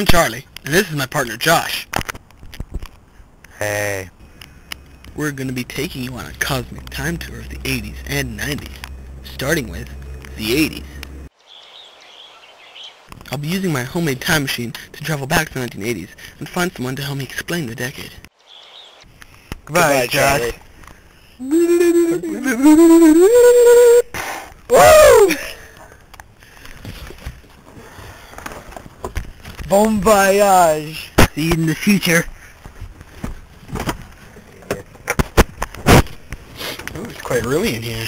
I'm Charlie, and this is my partner Josh. Hey. We're going to be taking you on a cosmic time tour of the 80s and 90s, starting with the 80s. I'll be using my homemade time machine to travel back to the 1980s and find someone to help me explain the decade. Goodbye, Josh. Woo! Bon voyage. See you in the future. Oh, it's quite early in here.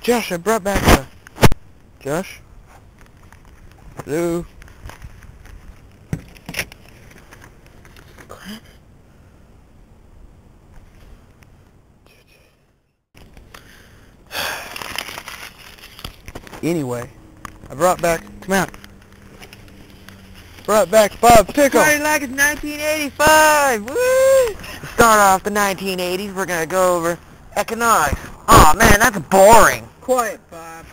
Josh, I brought back a... Josh? Hello? Crap. Anyway, I brought back... Come out. Brought back Bob Pickle. Party like it's 1985! Woo! To start off the 1980s, we're gonna go over economics. Aw, man, that's boring. Quiet, Bob.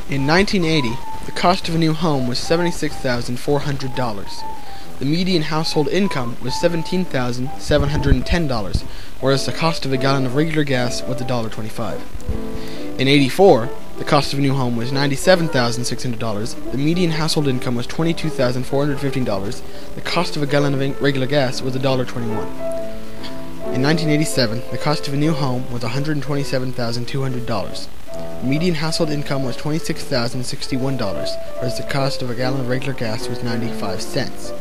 In 1980, the cost of a new home was $76,400. The median household income was $17,710, whereas the cost of a gallon of regular gas was $1.25. In 84, the cost of a new home was $97,600. The median household income was $22,415. The cost of a gallon of regular gas was $1.21. In 1987, the cost of a new home was $127,200. The median household income was $26,061, whereas the cost of a gallon of regular gas was 95 cents.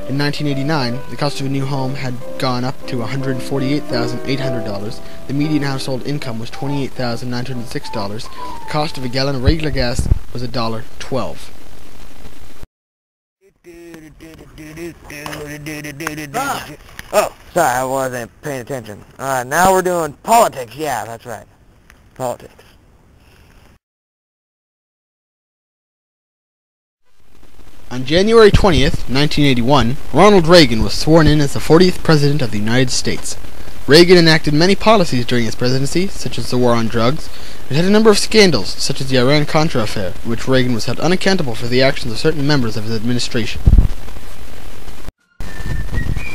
In 1989, the cost of a new home had gone up to $148,800. The median household income was $28,906. The cost of a gallon of regular gas was $1.12. Oh, sorry, I wasn't paying attention. Alright, now we're doing politics. Yeah, that's right. Politics. On January 20th, 1981, Ronald Reagan was sworn in as the 40th President of the United States. Reagan enacted many policies during his presidency, such as the war on drugs, and had a number of scandals, such as the Iran-Contra affair, in which Reagan was held unaccountable for the actions of certain members of his administration.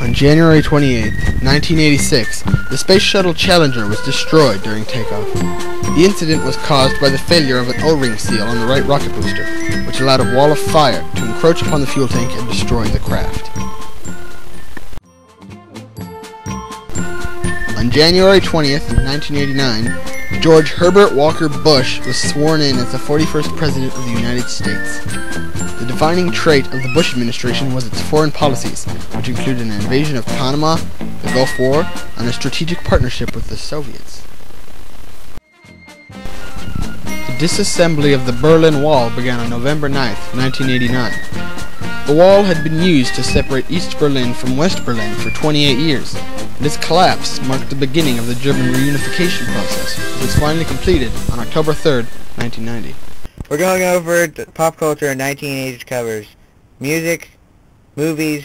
On January 28, 1986, the Space Shuttle Challenger was destroyed during takeoff. The incident was caused by the failure of an O-ring seal on the right rocket booster, which allowed a wall of fire to encroach upon the fuel tank and destroy the craft. On January 20th, 1989, George Herbert Walker Bush was sworn in as the 41st President of the United States. The defining trait of the Bush administration was its foreign policies, which included an invasion of Panama, the Gulf War, and a strategic partnership with the Soviets. The disassembly of the Berlin Wall began on November 9, 1989. The wall had been used to separate East Berlin from West Berlin for 28 years, and its collapse marked the beginning of the German reunification process, which was finally completed on October 3, 1990. We're going over pop culture and 1980s covers. Music, movies,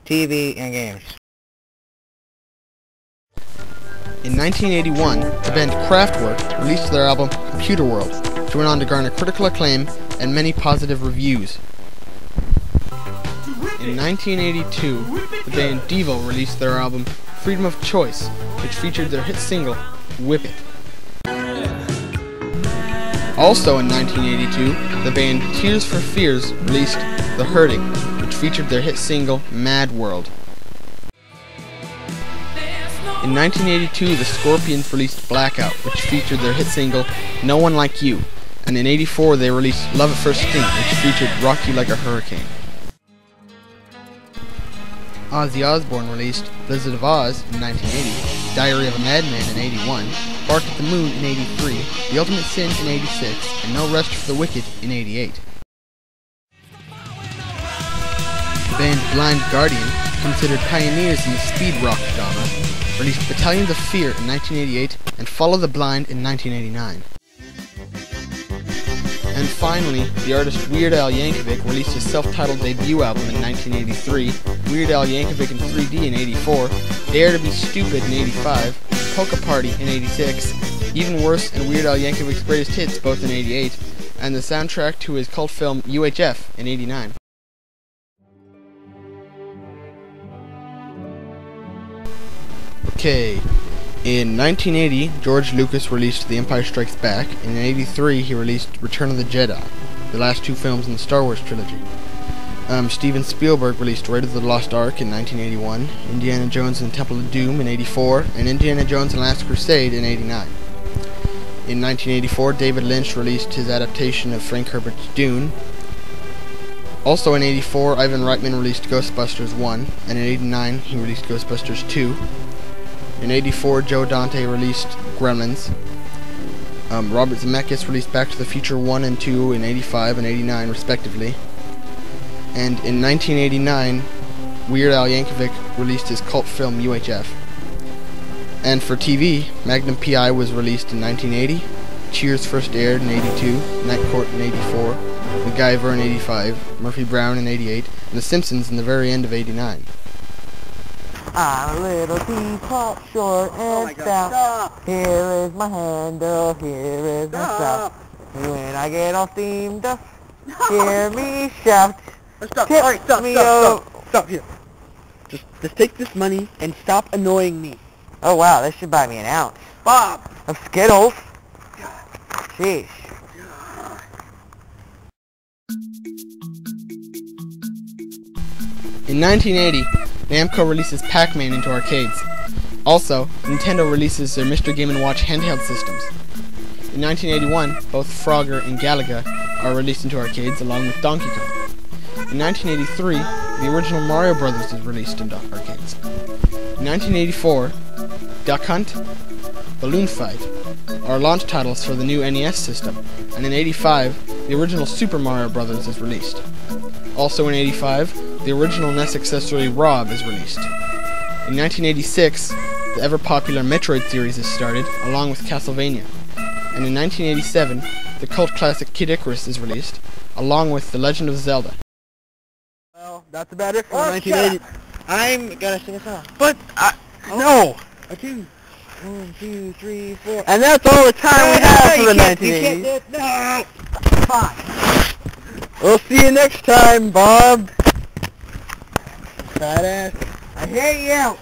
TV, and games. In 1981, the band Kraftwerk released their album Computer World, which went on to garner critical acclaim and many positive reviews. In 1982, the band Devo released their album Freedom of Choice, which featured their hit single, Whip It. Also in 1982, the band Tears for Fears released The Hurting, which featured their hit single, Mad World. In 1982, the Scorpions released Blackout, which featured their hit single, No One Like You, and in 1984 they released Love at First Sting, which featured Rock You Like a Hurricane. Ozzy Osbourne released Blizzard of Oz in 1980, Diary of a Madman in 1981, Bark at the Moon in 1983, The Ultimate Sin in 1986, and No Rest for the Wicked in 1988. band Blind Guardian, considered pioneers in the speed rock genre, released Battalions of Fear in 1988 and Follow the Blind in 1989. And finally, the artist Weird Al Yankovic released his self-titled debut album in 1983, Weird Al Yankovic in 3D in 84, Dare to Be Stupid in 85, Polka Party in 86, Even Worse and Weird Al Yankovic's Greatest Hits both in 88, and the soundtrack to his cult film UHF in 89. Okay, in 1980, George Lucas released The Empire Strikes Back, and in 83 he released Return of the Jedi, the last two films in the Star Wars trilogy. Steven Spielberg released Raiders of the Lost Ark in 1981, Indiana Jones and the Temple of Doom in 84, and Indiana Jones and the Last Crusade in 89. In 1984, David Lynch released his adaptation of Frank Herbert's Dune. Also in 84, Ivan Reitman released Ghostbusters 1, and in 89 he released Ghostbusters 2. In 84, Joe Dante released Gremlins. Robert Zemeckis released Back to the Future 1 and 2 in 85 and 89 respectively. And in 1989, Weird Al Yankovic released his cult film UHF. And for TV, Magnum P.I. was released in 1980, Cheers first aired in 82, Night Court in 84, MacGyver in 85, Murphy Brown in 88, and The Simpsons in the very end of 89. I'm a little teapot, short and stout. Here is my handle, here is my spout. When I get all steamed up, hear me shout. Stop. Tip Alright, stop, me stop, stop. Stop here. Just take this money and stop annoying me. Oh wow, this should buy me an ounce Bob! of Skittles. Sheesh. In 1980, Namco releases Pac-Man into arcades. Also, Nintendo releases their Mr. Game & Watch handheld systems. In 1981, both Frogger and Galaga are released into arcades along with Donkey Kong. In 1983, the original Mario Brothers is released into arcades. In 1984, Duck Hunt, Balloon Fight are launch titles for the new NES system, and in 85, the original Super Mario Brothers is released. Also in 85, the original NES accessory Rob is released. In 1986, the ever-popular Metroid series is started, along with Castlevania. And in 1987, the cult classic Kid Icarus is released, along with The Legend of Zelda. Well, that's about it for Oh, 1980. I'm gonna sing a song. But, no! A two. 1, 2, 3, 4. And that's all the time we have for the You 1980s. can't do it. No! Fine. We'll see you next time, Bob. Badass. I hate you.